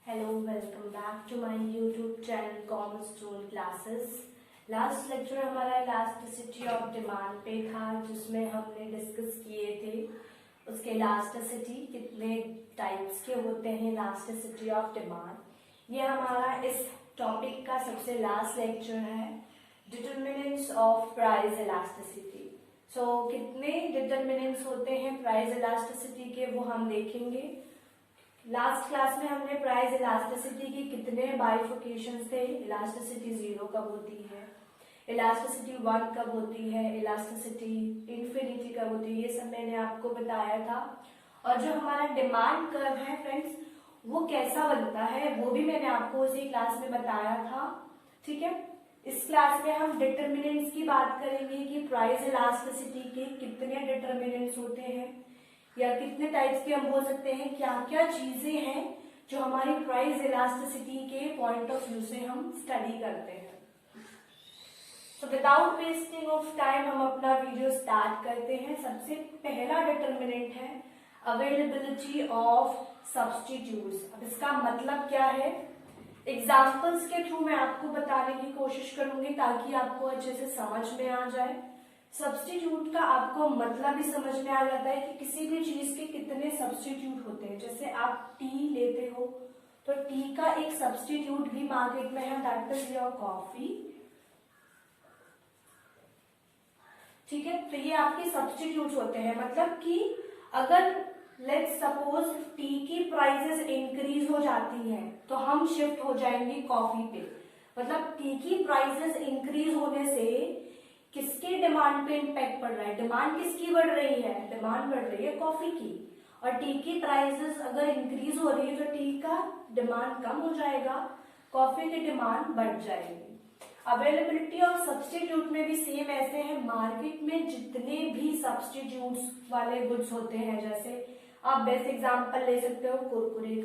Hello, welcome back to my YouTube channel Commerce Tool Classes। Last lecture हमारा elasticity of demand पे था, जिसमें हमने डिस्कस किए थे उसके इलास्टिसिटी कितने टाइप्स के होते हैं, इलास्टिसिटी ऑफ डिमांड। ये हमारा इस टॉपिक का सबसे लास्ट लेक्चर है, डिटरमिनेंट्स ऑफ प्राइस इलास्टिसिटी। सो कितने डिटरमिनेंट्स होते हैं प्राइस इलास्टिसिटी के, वो हम देखेंगे। लास्ट क्लास में हमने प्राइस इलास्टिसिटी की कितने बाइफिकेशंस थे, इलास्टिसिटी 0 कब होती है, इलास्टिसिटी 1 कब होती है, इलास्टिसिटी इंफिनिटी कब होती है, ये सब मैंने आपको बताया था। और जो हमारा डिमांड कर्व है फ्रेंड्स, वो कैसा बनता है वो भी मैंने आपको उसी क्लास में बताया था। ठीक है, इस क्लास में हम डिटरमिनेंट्स की बात करेंगे कि प्राइस इलास्टिसिटी के कितने डिटरमिनेंट्स होते हैं या कितने टाइप्स के हम बोल सकते हैं, क्या क्या चीजें हैं जो हमारी प्राइस इलास्टिसिटी के पॉइंट ऑफ व्यू से हम स्टडी करते हैं। तो विदाउट वेस्टिंग ऑफ टाइम हम अपना वीडियो स्टार्ट करते हैं। सबसे पहला डिटरमिनेंट है अवेलेबिलिटी ऑफ सब्स्टिट्यूट्स। अब इसका मतलब क्या है, एग्जाम्पल्स के थ्रू मैं आपको बताने की कोशिश करूंगी ताकि आपको अच्छे से समझ में आ जाए। सब्स्टिट्यूट का आपको मतलब ही समझ में आ जाता है कि किसी भी चीज के कितने सब्स्टिट्यूट होते हैं। जैसे आप टी लेते हो तो टी का एक सब्स्टिट्यूट भी मार्केट में है, दैट इज योर कॉफी। ठीक है, तो ये आपके सब्स्टिट्यूट होते हैं। मतलब कि अगर लेट्स सपोज टी की प्राइसेस इंक्रीज हो जाती हैं तो हम शिफ्ट हो जाएंगे कॉफी पे। मतलब टी की प्राइसेस इंक्रीज होने से किसके डिमांड पे इम्पैक्ट पड़ रहा है, डिमांड किसकी बढ़ रही है, डिमांड बढ़ रही है कॉफी की। और टी की प्राइसेस अगर इंक्रीज हो रही है तो टी का डिमांड कम हो जाएगा, कॉफी की डिमांड बढ़ जाएगी। अवेलेबिलिटी ऑफ सब्स्टिट्यूट में भी सेम ऐसे है। मार्केट में जितने भी सब्स्टिट्यूट्स वाले गुड्स होते हैं, जैसे आप बेस्ट एग्जांपल ले सकते हो कुरकुरे।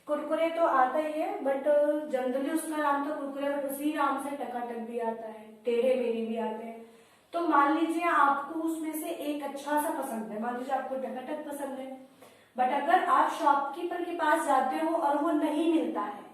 कुरकुरे तो आता ही है, बट जनरली उसका नाम तो कुरकुरे, बट उसी नाम से टकाटक भी आता है, टेढ़े मेढ़े भी आते हैं। तो मान लीजिए आपको उसमें से एक अच्छा सा पसंद है, मान लीजिए आपको टकाटक पसंद है, बट अगर आप शॉपकीपर के पास जाते हो और वो नहीं मिलता है,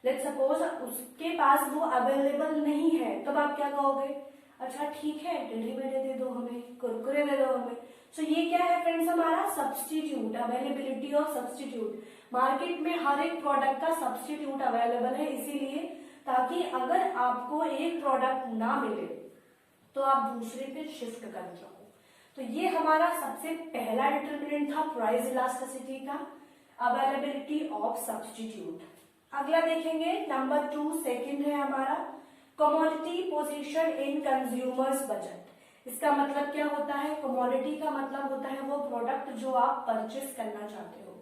लेट्स सपोज उसके पास वो अवेलेबल नहीं है, तब आप क्या कहोगे, अच्छा ठीक है टेढ़े मेढ़े दे दो हमें, कुरकुरे दे दो हमें। सो ये क्या है फ्रेंड्स, हमारा substitute, availability of substitute. Market में हर एक प्रोडक्ट का सब्स्टिट्यूट अवेलेबल है, इसीलिए ताकि अगर आपको एक प्रोडक्ट ना मिले तो आप दूसरे पे शिफ्ट कर जाओ। तो ये हमारा सबसे पहला डिटरमिनेंट था प्राइस इलास्टिसिटी का, अवेलेबिलिटी ऑफ सब्स्टिट्यूट। अगला देखेंगे नंबर 2, सेकंड है हमारा कमोडिटी पोजीशन इन कंज्यूमर्स बजट। इसका मतलब क्या होता है, कमोडिटी का मतलब होता है वो प्रोडक्ट जो आप परचेस करना चाहते हो।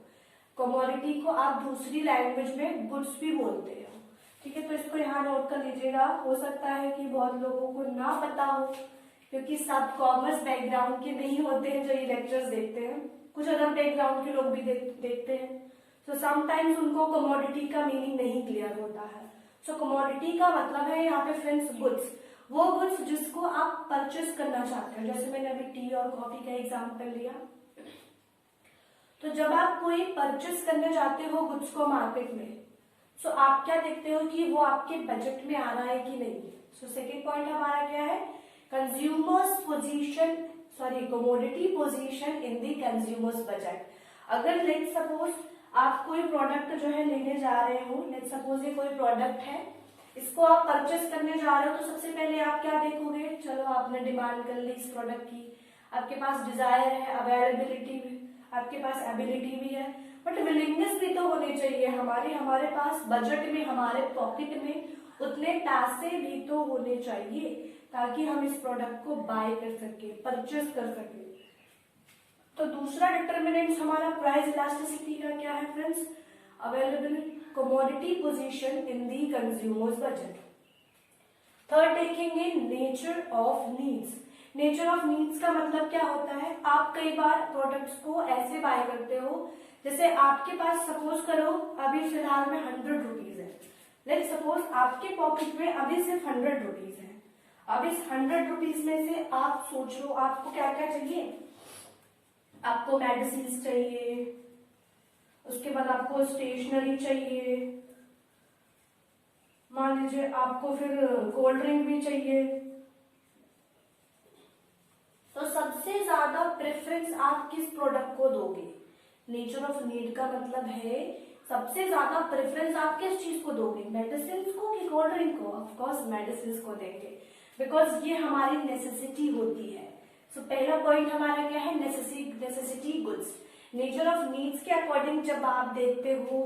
कमोडिटी को आप दूसरी लैंग्वेज में गुड्स भी बोलते हो। ठीक है, तो इसको यहाँ नोट कर लीजिएगा। हो सकता है कि बहुत लोगों को ना पता हो, क्योंकि सब कॉमर्स बैकग्राउंड के नहीं होते हैं जो ये लेक्चर्स देखते हैं, कुछ अदर बैकग्राउंड के लोग भी देखते हैं। तो समटाइम्स उनको कमोडिटी का मीनिंग नहीं क्लियर होता है। सो कमोडिटी का मतलब है यहाँ पे फ्रेंड्स गुड्स, वो गुड्स जिसको आप परचेस करना चाहते हो। जैसे मैंने अभी टी और कॉफी का एग्जांपल लिया, तो जब आप कोई परचेस करने जाते हो गुड्स को मार्केट में, सो आप क्या देखते हो कि वो आपके बजट में आ रहा है कि नहीं। सो सेकेंड पॉइंट हमारा क्या है, consumers position, sorry commodity position in the consumers budget. अगर लेट्स सपोज आप कोई प्रोडक्ट जो है लेने जा रहे हो, लेट्स सपोज ये कोई प्रोडक्ट है, इसको आप परचेस करने जा रहे हो, तो सबसे पहले आप क्या देखोगे, चलो आपने डिमांड कर ली इस प्रोडक्ट की, आपके पास डिजायर है, अवेलेबिलिटी भी, आपके पास एबिलिटी भी है, बट विलिंगनेस भी तो होनी चाहिए हमारे पास बजट में, हमारे पॉकेट में उतने पैसे भी तो होने चाहिए ताकि हम इस प्रोडक्ट को बाय कर सके, परचेस कर सके। तो दूसरा डिटरमिनेंट हमारा प्राइस इलास्टिसिटी का क्या है friends, available commodity position in the consumers budget. Third देखेंगे nature of needs. Nature of needs का मतलब क्या होता है, आप कई बार प्रोडक्ट्स को ऐसे बाय करते हो, जैसे आपके पास सपोज करो अभी फिलहाल में 100 रुपीज है, लेट्स सपोज आपके पॉकेट में अभी सिर्फ 100 रुपीज है। अब इस 100 रुपीज में से आप सोच लो आपको क्या क्या चाहिए, आपको मेडिसिन चाहिए, उसके बाद आपको स्टेशनरी चाहिए, मान लीजिए आपको फिर कोल्ड ड्रिंक भी चाहिए। तो सबसे ज्यादा प्रेफरेंस आप किस प्रोडक्ट को दोगे? नेचर ऑफ नीड का मतलब है सबसे ज्यादा प्रेफरेंस आप किस चीज को दोगे, मेडिसिन को कि कोल्ड ड्रिंक को? ऑफ कोर्स मेडिसिन को देंगे, बिकॉज ये हमारी नेसेसिटी होती है। सो पहला पॉइंट हमारा क्या है, necessity goods. Nature of needs के अकॉर्डिंग जब आप देखते हो,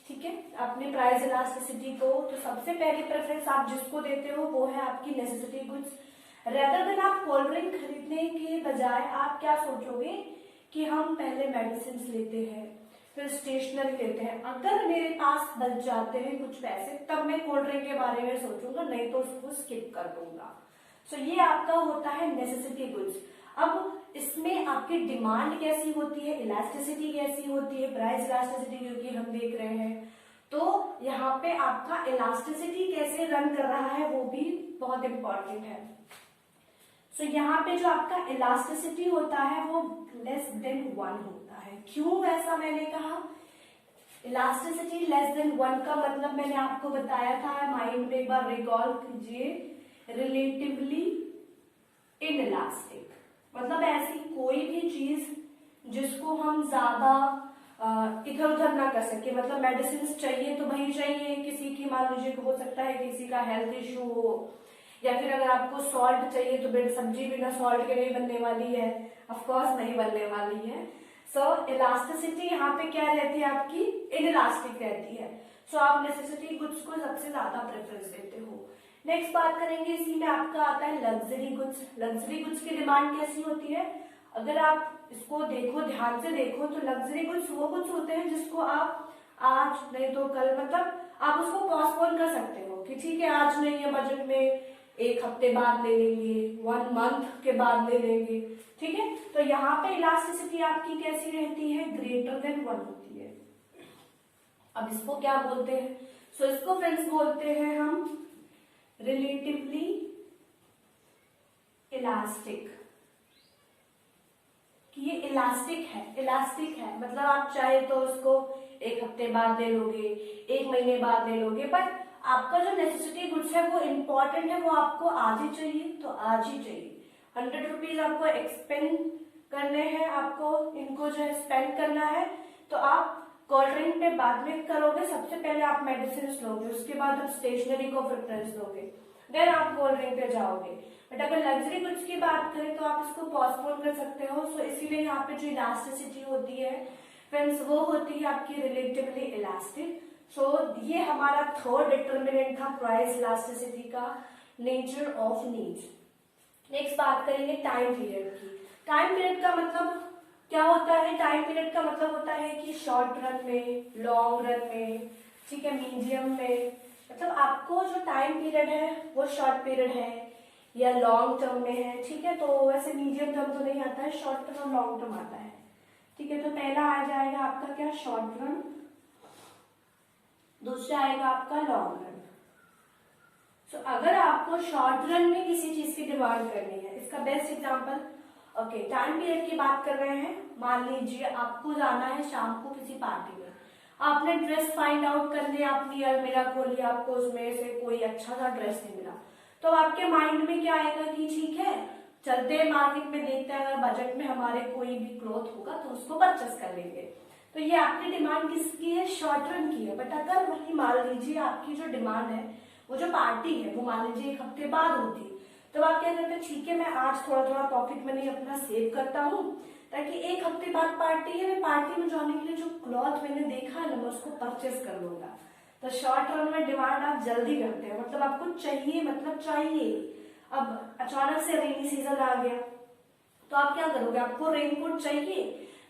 ठीक है, अपने प्राइस इलास्टिसिटी को, तो सबसे पहली प्रेफरेंस आप जिसको देते हो वो है आपकी नेसेसिटी गुड्स। रेदर देन आप कोल्ड ड्रिंक खरीदने के बजाय आप क्या सोचोगे कि हम पहले मेडिसिन लेते हैं, फिर स्टेशनरी लेते हैं, अगर मेरे पास बच जाते हैं कुछ पैसे तब मैं कोल्ड ड्रिंक के बारे में सोचूंगा, नहीं तो उसको स्किप कर दूंगा। सो ये आपका होता है नेसेसिटी गुड्स। अब इसमें आपकी डिमांड कैसी होती है, इलास्टिसिटी कैसी होती है, प्राइस इलास्टिसिटी क्योंकि हम देख रहे हैं, तो यहाँ पे आपका इलास्टिसिटी कैसे रन कर रहा है वो भी बहुत इंपॉर्टेंट है। सो यहाँ पे जो आपका इलास्टिसिटी होता है वो लेस देन 1 होता है। क्यों ऐसा मैंने कहा? इलास्टिसिटी लेस देन 1 का मतलब मैंने आपको बताया था, माइंड में एक बार रिकॉल कीजिए, रिलेटिवली इनइलास्टिक, मतलब ऐसी कोई भी चीज जिसको हम ज्यादा इधर उधर ना कर सके। मतलब मेडिसिन चाहिए तो वही चाहिए, किसी की मान लीजिए हो सकता है किसी का हेल्थ इश्यू हो, या फिर अगर आपको सॉल्ट चाहिए तो सब्जी बिना सॉल्ट के नहीं बनने वाली है, ऑफ कोर्स नहीं बनने वाली है। सो इलास्टिसिटी यहाँ पे क्या रहती है आपकी, इनइलास्टिक रहती है। सो आप नेसेसिटी गुड्स को सबसे ज्यादा प्रेफरेंस देते हो। नेक्स्ट बात करेंगे, इसी में आपका आता है लग्जरी गुड्स। लग्जरी गुड्स की डिमांड कैसी होती है? अगर आप इसको देखो, ध्यान से देखो, तो लग्जरी गुड्स वो गुड्स होते हैं जिसको आप आज नहीं तो कल, मतलब आप उसको पोस्टपोन कर सकते हो कि ठीक है आज नहीं है बजट में, एक हफ्ते बाद ले लेंगे, 1 मंथ के बाद ले लेंगे, ठीक है। तो यहाँ पे इलास्टिसिटी आपकी कैसी रहती है, ग्रेटर देन 1 होती है। अब इसको क्या बोलते हैं? सो इसको फ्रेंड्स बोलते हैं हम रिलेटिवली इलास्टिक, कि ये इलास्टिक है, मतलब आप चाहे तो उसको एक हफ्ते बाद ले लोगे, 1 महीने बाद ले लोगे, बट आपका जो नेसेसिटी गुड्स है वो इम्पोर्टेंट है, वो आपको आज ही चाहिए तो आज ही चाहिए। 100 रुपीज आपको एक्सपेंड करने हैं, आपको इनको जो है स्पेंड करना है, तो आप कोल्ड ड्रिंक पे बाद में करोगे, सबसे पहले आप मेडिसिन लोगे, उसके बाद आप स्टेशनरी को प्रेफरेंस दोगे, देन आप कोल्ड ड्रिंक पे जाओगे। बट अगर लग्जरी गुड्स की बात करें तो आप इसको पोस्टपोन कर सकते हो। सो इसीलिए यहाँ पे जो इलास्टिसिटी होती है फ्रेंड्स वो होती है आपकी रिलेटिवली इलास्टिक। सो ये हमारा थर्ड डिटर्मिनेंट था प्राइस इलास्टिसिटी का, नेचर ऑफ नीड्स। नेक्स्ट बात करेंगे टाइम पीरियड की। टाइम पीरियड का मतलब क्या होता है? टाइम पीरियड का मतलब होता है कि शॉर्ट रन में, लॉन्ग रन में, ठीक है, मीडियम में, मतलब आपको जो टाइम पीरियड है वो शॉर्ट पीरियड है या लॉन्ग टर्म में है, ठीक है। तो वैसे मीडियम टर्म तो नहीं आता है, शॉर्ट टर्म और लॉन्ग टर्म आता है, ठीक है। तो पहला आ जाएगा आपका क्या, शॉर्ट रन, दूसरा आएगा आपका लॉन्ग रन। सो अगर आपको शॉर्ट रन में किसी चीज की डिमांड करनी है, इसका best example, okay, time period की बात कर रहे हैं, मान लीजिए आपको जाना है शाम को किसी पार्टी में, आपने ड्रेस फाइंड आउट करने आपकी अलमीरा खोली, आपको उसमें से कोई अच्छा सा ड्रेस नहीं मिला, तो आपके माइंड में क्या आएगा कि ठीक है चलते हैं मार्केट में, देखते हैं अगर बजट में हमारे कोई भी क्लॉथ होगा तो उसको परचेस कर लेंगे। तो ये आपकी डिमांड किसकी है, शॉर्ट रन की है। बट अगर वही मान लीजिए आपकी जो डिमांड है, वो जो पार्टी है वो मान लीजिए 1 हफ्ते बाद होती, तो आप क्या करते हैं, ठीक है मैं आज थोड़ा थोड़ा पॉकेट मनी अपना सेव करता हूँ, ताकि 1 हफ्ते बाद पार्टी है, मैं पार्टी में जाने के लिए जो क्लॉथ मैंने देखा है ना मैं उसको परचेस कर लूंगा। तो शॉर्ट रन में डिमांड आप जल्दी करते हैं, मतलब आपको चाहिए, मतलब चाहिए। अब अचानक से रेनी सीजन आ गया तो आप क्या करोगे, आपको रेनकोट चाहिए,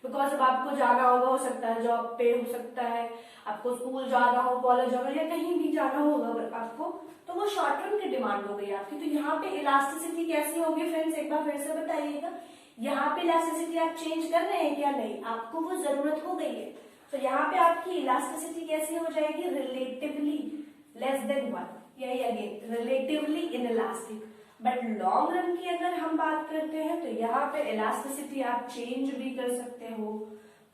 बिकॉज अब आपको जाना होगा, हो सकता है जॉब पे, हो सकता है आपको स्कूल जाना हो, कॉलेज जाना या कहीं भी जाना होगा आपको, तो वो शॉर्ट टर्म की डिमांड हो गई आपकी। तो यहाँ पे इलास्टिसिटी कैसी होगी फ्रेंड्स, एक बार फिर से बताइएगा, यहाँ पे इलास्टिसिटी आप चेंज कर रहे हैं क्या, नहीं, आपको वो जरूरत हो गई है। तो यहाँ पे आपकी इलास्टिसिटी कैसी हो जाएगी, रिलेटिवली लेस देन 1, यही again relatively inelastic. But long run की अगर हम बात करते हैं तो यहाँ पे इलास्टिसिटी आप चेंज भी कर सकते हो,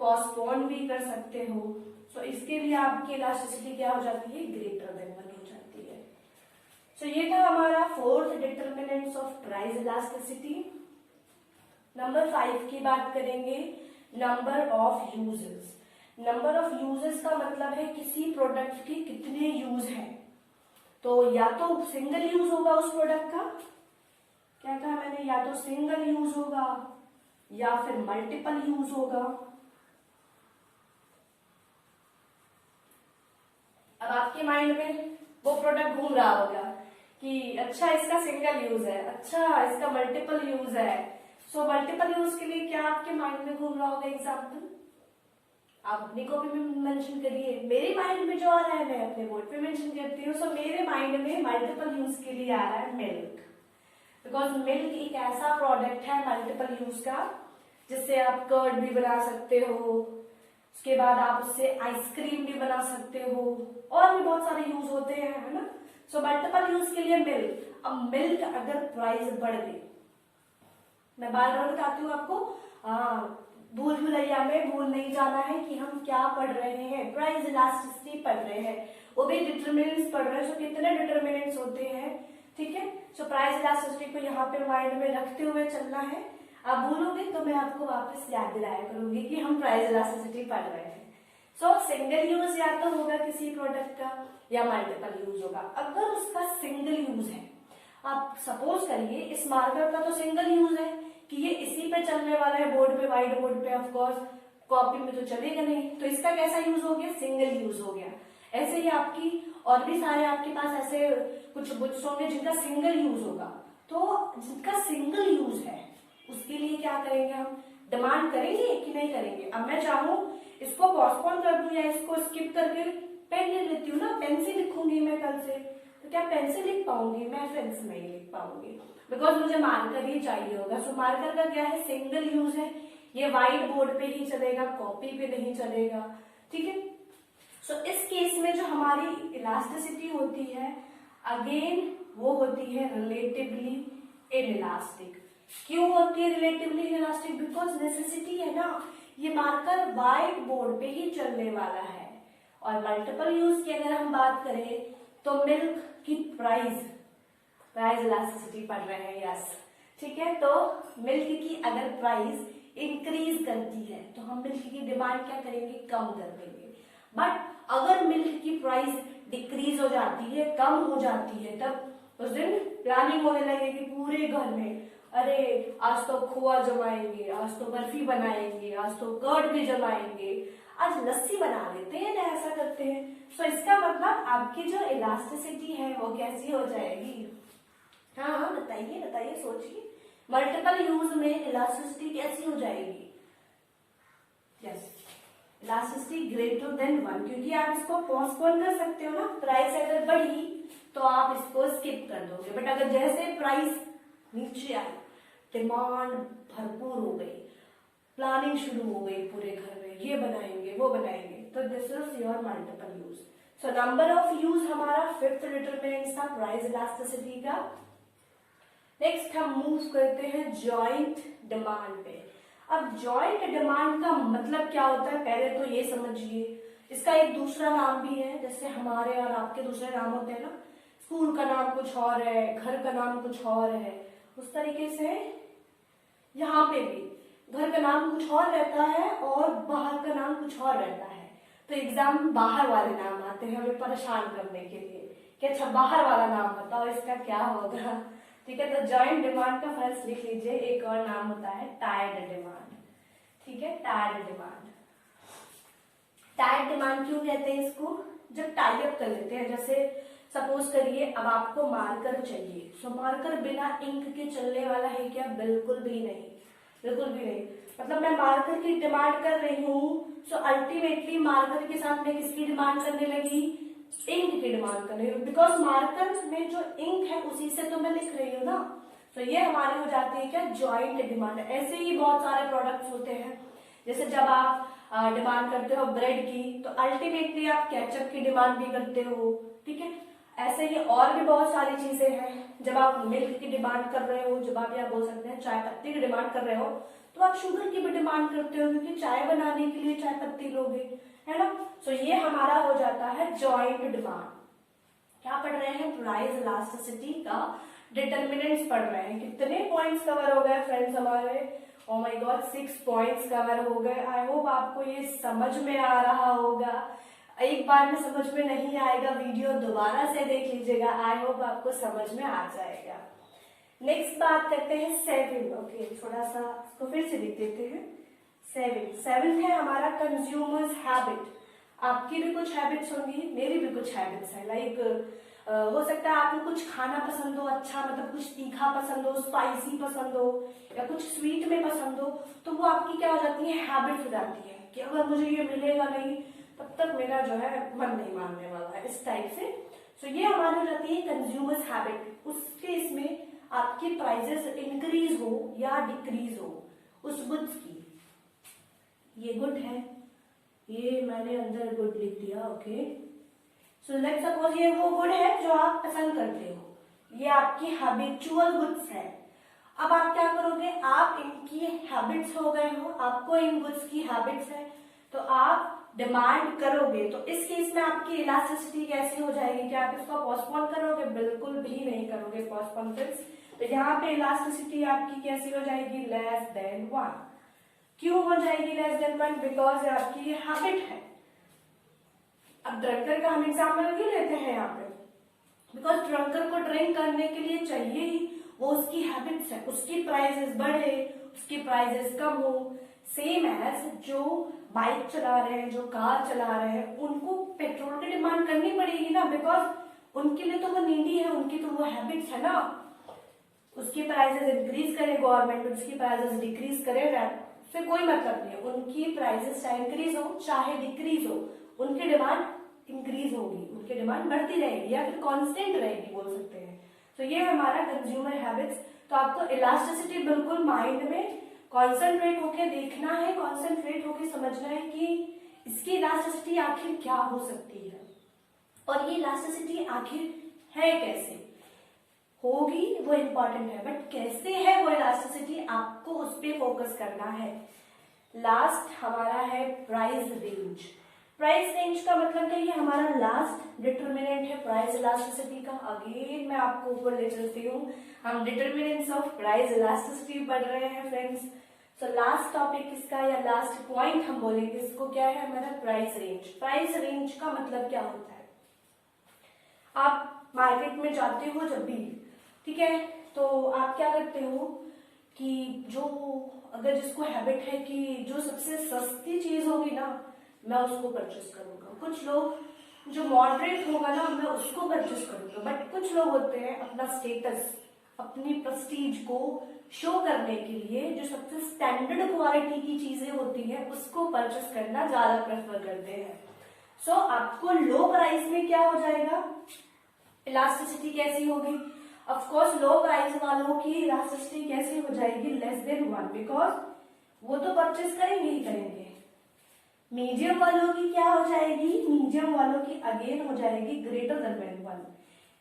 पोस्टपोन भी कर सकते हो। सो इसके लिए आपकी इलास्टिसिटी क्या हो जाती है, ग्रेटर देन 1 हो जाती है। सो ये था हमारा fourth determinants of price elasticity. Number 5 की बात करेंगे, number of uses. Number of uses का मतलब है किसी प्रोडक्ट के कितने यूज हैं। तो या तो सिंगल यूज होगा उस प्रोडक्ट का, क्या कहा मैंने, या तो सिंगल यूज होगा या फिर मल्टीपल यूज होगा। अब आपके माइंड में वो प्रोडक्ट घूम रहा होगा कि अच्छा इसका सिंगल यूज है, अच्छा इसका मल्टीपल यूज है। सो मल्टीपल यूज के लिए क्या आपके माइंड में घूम रहा होगा एग्जाम्पल, आप अपनी कॉपी में मेंशन करिए। मेरे माइंड में जो आ रहा है मैं अपने बोर्ड पे मेंशन करती हूँ। सो मेरे माइंड में मल्टीपल यूज के लिए आ रहा है मिल्क, बिकॉज मिल्क एक ऐसा प्रोडक्ट है मल्टीपल यूज का जिससे आप कर्ड भी बना सकते हो, उसके बाद आप उससे आइसक्रीम भी बना सकते हो, और भी बहुत सारे यूज होते हैं, है ना। सो मल्टीपल यूज के लिए मिल्क। अब मिल्क अगर प्राइस बढ़ गई, मैं बार बार बताती हूँ आपको, भूल भुलैया में भूल नहीं जाना है कि हम क्या पढ़ रहे हैं, प्राइस इलास्टिसिटी पढ़ रहे हैं, वो भी डिटर्मिनेंट्स पढ़ रहे हैं। सो कितने डिटर्मिनेंट्स होते हैं, ठीक है। सो प्राइस इलास्टिसिटी को यहाँ पे माइंड में रखते हुए चलना है। आप भूलोगे तो मैं आपको वापस याद दिलाया करूंगी कि हम प्राइस इलास्टिसिटी पढ़ रहे हैं। सो सिंगल यूज या तो होगा किसी प्रोडक्ट का या मल्टीपल यूज होगा। अगर उसका सिंगल यूज है, आप सपोज करिए इस मार्कर का तो सिंगल यूज है कि ये इसी पे चलने वाला है, बोर्ड पे, व्हाइट बोर्ड पे, ऑफ कोर्स कॉपी में तो चलेगा नहीं, तो इसका कैसा यूज हो गया, सिंगल यूज हो गया। ऐसे ही आपकी और भी सारे आपके पास ऐसे कुछ बुक्स होंगे जिनका सिंगल यूज होगा। तो जिनका सिंगल यूज है उसके लिए क्या करेंगे, हम डिमांड करेंगे कि नहीं करेंगे। अब मैं चाहूं इसको पोस्टपोन कर दूं या इसको स्किप करके पेन ले लेती हूँ ना, पेन से लिखूंगी मैं कल से, तो क्या पेन से लिख पाऊंगी, मैं पेन से नहीं लिख पाऊंगी, बिकॉज मुझे मार्कर ही चाहिए होगा। सो मार्कर का क्या है, सिंगल यूज है, ये व्हाइट बोर्ड पे ही चलेगा, कॉपी पे नहीं चलेगा, ठीक है। सो इस केस में जो हमारी इलास्टिसिटी होती है, अगेन वो होती है रिलेटिवली इनइलास्टिक। क्यों होती है रिलेटिवली इनइलास्टिक, बिकॉज नेसेसिटी है ना, ये मार्कर व्हाइट बोर्ड पे ही चलने वाला है। और मल्टीपल यूज की अगर हम बात करें तो मिल्क की प्राइस इलास्टिसिटी पढ़ रहे हैं, यस, ठीक है। तो मिल्क की अगर प्राइस इंक्रीज करती है तो हम मिल्क की डिमांड क्या करेंगे, कम कर देंगे। बट अगर मिल्क की प्राइस डिक्रीज हो जाती है, कम हो जाती है, तब उस दिन प्लानिंग होने लगेगी पूरे घर में, अरे आज तो खोआ जमाएंगे, आज तो बर्फी बनाएंगे, आज तो कर्ड भी जमाएंगे, आज लस्सी बना लेते हैं ना, ऐसा करते हैं। सो इसका मतलब आपकी जो इलास्टिसिटी है वो कैसी हो जाएगी, हाँ हाँ बताइए बताइए, सोचिए, मल्टीपल यूज में इलास्टिसिटी कैसी हो जाएगी, यस, इलास्टिसिटी ग्रेटर देन 1, क्योंकि आप इसको पोस्टपोन कर सकते हो ना। प्राइस अगर बढ़ी तो आप इसको स्किप कर दोगे, बट अगर जैसे प्राइस नीचे आई, डिमांड भरपूर हो गई, प्लानिंग शुरू हो गई पूरे घर में, ये बनाएंगे वो बनाएंगे, तो this is your multiple use. So number of use हमारा फिफ्थ डिटरमिनेंट था प्राइस इलास्टिसिटी का। नेक्स्ट हम मूव करते हैं जॉइंट डिमांड पे। अब जॉइंट डिमांड का मतलब क्या होता है, पहले तो ये समझिए, इसका एक दूसरा नाम भी है, जैसे हमारे और आपके दूसरे नाम होते हैं ना, स्कूल का नाम कुछ और है, घर का नाम कुछ और है, उस तरीके से यहाँ पे भी घर का नाम कुछ और रहता है और बाहर का नाम कुछ और रहता है। तो एग्जाम बाहर वाले नाम आते हैं हमें परेशान करने के लिए कि अच्छा बाहर वाला नाम बताओ, इसका क्या होगा, ठीक है। तो जॉइंट डिमांड का फर्स्ट लिख लीजिए, एक और नाम होता है टाइड डिमांड, ठीक है, टाइड डिमांड। टाइड डिमांड क्यों कहते हैं इसको, जब टाई अप कर लेते हैं, जैसे सपोज करिए अब आपको मार्कर चाहिए, सो मार्कर बिना इंक के चलने वाला है क्या, बिल्कुल भी नहीं, बिल्कुल भी नहीं। मतलब मैं मार्कर की डिमांड कर रही हूँ, सो अल्टीमेटली मार्कर के साथ मैं किसकी डिमांड करने लगी, इंक की डिमांड कर रही हूँ, बिकॉज मार्कर में जो इंक है उसी से तो मैं लिख रही हूँ ना। तो ये हमारी हो जाती है क्या, जॉइंट डिमांड। ऐसे ही बहुत सारे प्रोडक्ट्स होते हैं, जैसे जब आप डिमांड करते हो ब्रेड की, तो अल्टीमेटली आप केचप की डिमांड भी करते हो, ठीक है। ऐसे ही और भी बहुत सारी चीजें हैं। जब आप मिल्क की डिमांड कर रहे हो, जब आप या बोल सकते हैं चाय पत्ती की डिमांड कर रहे हो, तो आप शुगर की भी डिमांड करते हो क्योंकि चाय बनाने के लिए चाय पत्ती लोगे, है ना। सो ये हमारा हो जाता है जॉइंट डिमांड। क्या पढ़ रहे हैं? प्राइस इलास्टिसिटी का डिटर्मिनेंट्स पढ़ रहे हैं। कितने पॉइंट्स कवर हो गए फ्रेंड्स हमारे? Oh my God, 6 points cover हो गए। आई होप आपको ये समझ में आ रहा होगा। एक बार में समझ में नहीं आएगा, वीडियो दोबारा से देख लीजिएगा, आई होप आपको समझ में आ जाएगा। नेक्स्ट बात करते हैं सेविंग। ओके, थोड़ा सा इसको फिर से लिख देते हैं। सेविंग है हमारा कंज्यूमर्स हैबिट। आपकी भी कुछ हैबिट्स होंगी, मेरी भी कुछ हैबिट्स है। लाइक हो सकता है आपको कुछ खाना पसंद हो, अच्छा मतलब कुछ तीखा पसंद हो, स्पाइसी पसंद हो, या कुछ स्वीट में पसंद हो, तो वो आपकी क्या हो जाती है? हैबिट हो जाती है कि अगर मुझे ये मिलेगा नहीं तब तक मेरा जो है मन नहीं मानने वाला है, इस टाइप से। सो ये हमारी हो जाती है कंज्यूमर्स हैबिट। उसके इसमें आपकी प्राइजेस इंक्रीज हो या डिक्रीज हो उस गुड्स की। ये गुड है, ये मैंने अंदर गुड लिख दिया। ओके, सो लेट्स सपोज ये वो गुड है जो आप पसंद करते हो, ये आपकी हैबिचुअल गुड्स है। अब आप क्या करोगे? आप इनकी हैबिट्स हो गए हो, आपको इन गुड्स की हैबिट्स है, तो आप डिमांड करोगे। तो इस केस में आपकी इलास्टिसिटी कैसी हो जाएगी? क्या आप इसको पोस्टपोन करोगे? बिल्कुल भी नहीं करोगे पोस्टपोन फिक्स। तो यहाँ पे इलास्टिसिटी आपकी कैसी हो जाएगी? Less than 1। क्यों हो जाएगी लेस देन 1? बिकॉज आपकी ये हैबिट है। अब ड्रंकर का हम एग्जाम्पल क्यों लेते हैं यहाँ पे? बिकॉज ड्रंकर को ड्रिंक करने के लिए चाहिए ही, वो उसकी हैबिट्स है। उसकी प्राइसेस बढ़े, उसकी प्राइसेस कम हो। सेम एज जो बाइक चला रहे हैं, जो कार चला रहे हैं, उनको पेट्रोल की डिमांड करनी पड़ेगी ना, बिकॉज उनके लिए तो वो नीडी है, उनकी तो वो हैबिट्स है ना। उसकी प्राइसेस इंक्रीज करे गवर्नमेंट, उसकी प्राइसेस डिक्रीज करे, फिर कोई मतलब नहीं है। उनकी प्राइसेस चाहे इंक्रीज हो चाहे डिक्रीज हो, उनकी डिमांड इंक्रीज होगी, उनकी डिमांड बढ़ती रहेगी या फिर कांस्टेंट रहेगी, बोल सकते हैं। तो ये हमारा कंज्यूमर हैबिट्स। तो आपको इलास्टिसिटी बिल्कुल माइंड में कॉन्सेंट्रेट होके देखना है, कॉन्सेंट्रेट होके समझना है कि इसकी इलास्टिसिटी आखिर क्या हो सकती है और ये इलास्टिसिटी आखिर है कैसे होगी, वो इम्पोर्टेंट है। बट कैसे है वो इलास्टिसिटी, आपको उस पर फोकस करना है। लास्ट हमारा है प्राइस रेंज। प्राइस रेंज का मतलब है ये हमारा लास्ट डिटर्मिनेंट है प्राइस इलास्टिसिटी का। अगेन मैं आपको ऊपर ले चलती हूँ, हम डिटर्मिनेंट्स ऑफ प्राइस इलास्टिसिटी पढ़ रहे हैं फ्रेंड्स। सो लास्ट टॉपिक इसका या लास्ट पॉइंट हम बोलेंगे इसको क्या है हमारा? Price range. प्राइस रेंज का मतलब क्या होता है? आप मार्केट में जाते हो जब भी, ठीक है, तो आप क्या करते हो कि जो अगर जिसको हैबिट है कि जो सबसे सस्ती चीज होगी ना मैं उसको परचेस करूंगा। कुछ लोग जो मॉडरेट होगा ना मैं उसको परचेस करूंगा। बट कुछ लोग होते हैं अपना स्टेटस, अपनी प्रेस्टीज को शो करने के लिए जो सबसे स्टैंडर्ड क्वालिटी की चीजें होती हैं उसको परचेस करना ज्यादा प्रेफर करते हैं। सो आपको लो प्राइस में क्या हो जाएगा? इलास्टिसिटी कैसी होगी? ऑफ कोर्स लो प्राइस वालों की इलास्टिसिटी कैसी हो जाएगी? लेस देन 1, बिकॉज वो तो परचेस करेंगे ही करेंगे। मीडियम वालों की क्या हो जाएगी? मीडियम वालों की अगेन हो जाएगी ग्रेटर देन 1।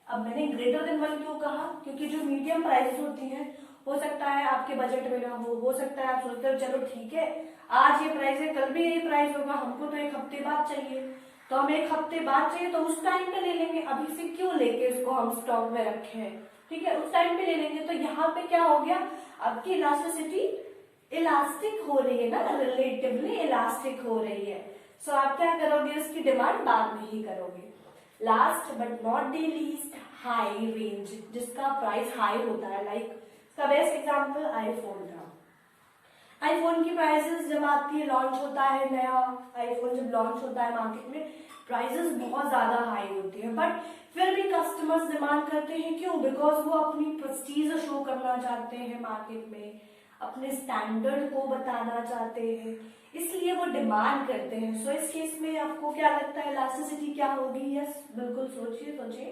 अब मैंने ग्रेटर देन 1 क्यों कहा? क्योंकि जो मीडियम प्राइस होती हैं हो सकता है आपके बजट में ना हो सकता है आप सोचते हो चलो ठीक है आज ये प्राइस है कल भी यही प्राइस होगा, हमको तो एक हफ्ते बाद चाहिए, तो हम एक हफ्ते बाद चाहिए तो उस टाइम पे ले लेंगे, अभी से क्यों लेके इसको हम स्टॉक में रखे हैं, ठीक है, उस टाइम पे ले लेंगे। तो यहाँ पे क्या हो गया? आपकी इलास्टिसिटी इलास्टिक हो रही है ना, रिलेटिवली इलास्टिक हो रही है। सो आप क्या करोगे? उसकी डिमांड बाद में ही करोगे। Last but not the least, high range, जिसका प्राइस हाई होता है। लाइक इसका बेस्ट एग्जांपल आईफोन था। आईफोन की प्राइसेस जब आती है, लॉन्च होता है नया आईफोन जब लॉन्च होता है मार्केट में, प्राइसेस बहुत ज्यादा हाई होती है, बट फिर भी कस्टमर्स डिमांड करते हैं। क्यों? बिकॉज वो अपनी प्रेस्टीज शो करना चाहते हैं मार्केट में, अपने स्टैंडर्ड को बताना चाहते हैं, इसलिए वो डिमांड करते हैं। सो इस केस में आपको क्या लगता है इलास्टिसिटी क्या होगी? यस, बिल्कुल सोचिए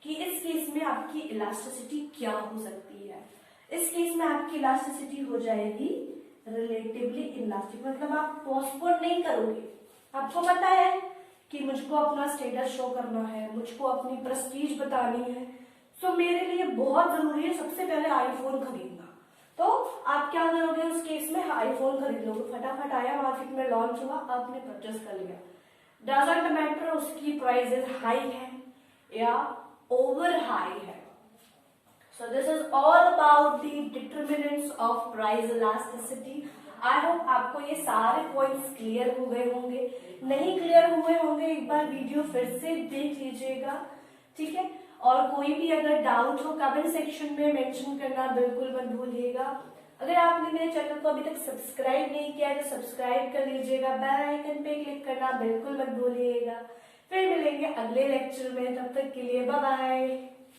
कि इस केस में आपकी इलास्टिसिटी क्या हो सकती है। इस केस में आपकी इलास्टिसिटी हो जाएगी रिलेटिवली इलास्टिक, मतलब आप पोस्टपोन नहीं करोगे। आपको पता है कि मुझको अपना स्टेटस शो करना है, मुझको अपनी प्रेस्टीज बतानी है, तो मेरे लिए बहुत जरूरी है सबसे पहले आईफोन खरीदना। तो आप क्या करोगे उस केस में, आईफोन खरीद लोगे, फटाफट आया मार्केट में, लॉन्च हुआ, आपने परचेस कर लिया। डजंट मैटर उसकी प्राइसेस हाई है या ओवर हाई है। So this is all about the determinants of price elasticity. I hope आपको ये सारे पॉइंट्स क्लियर हो गए होंगे, नहीं क्लियर हुए होंगे एक बार वीडियो फिर से देख लीजिएगा, ठीक है। और कोई भी अगर डाउट हो कमेंट सेक्शन में मेंशन करना बिल्कुल मत भूलिएगा। अगर आपने मेरे चैनल को अभी तक सब्सक्राइब नहीं किया है तो सब्सक्राइब कर लीजिएगा, बेल आइकन पे क्लिक करना बिल्कुल मत भूलिएगा। फिर मिलेंगे अगले लेक्चर में, तब तक के लिए बाय बाय।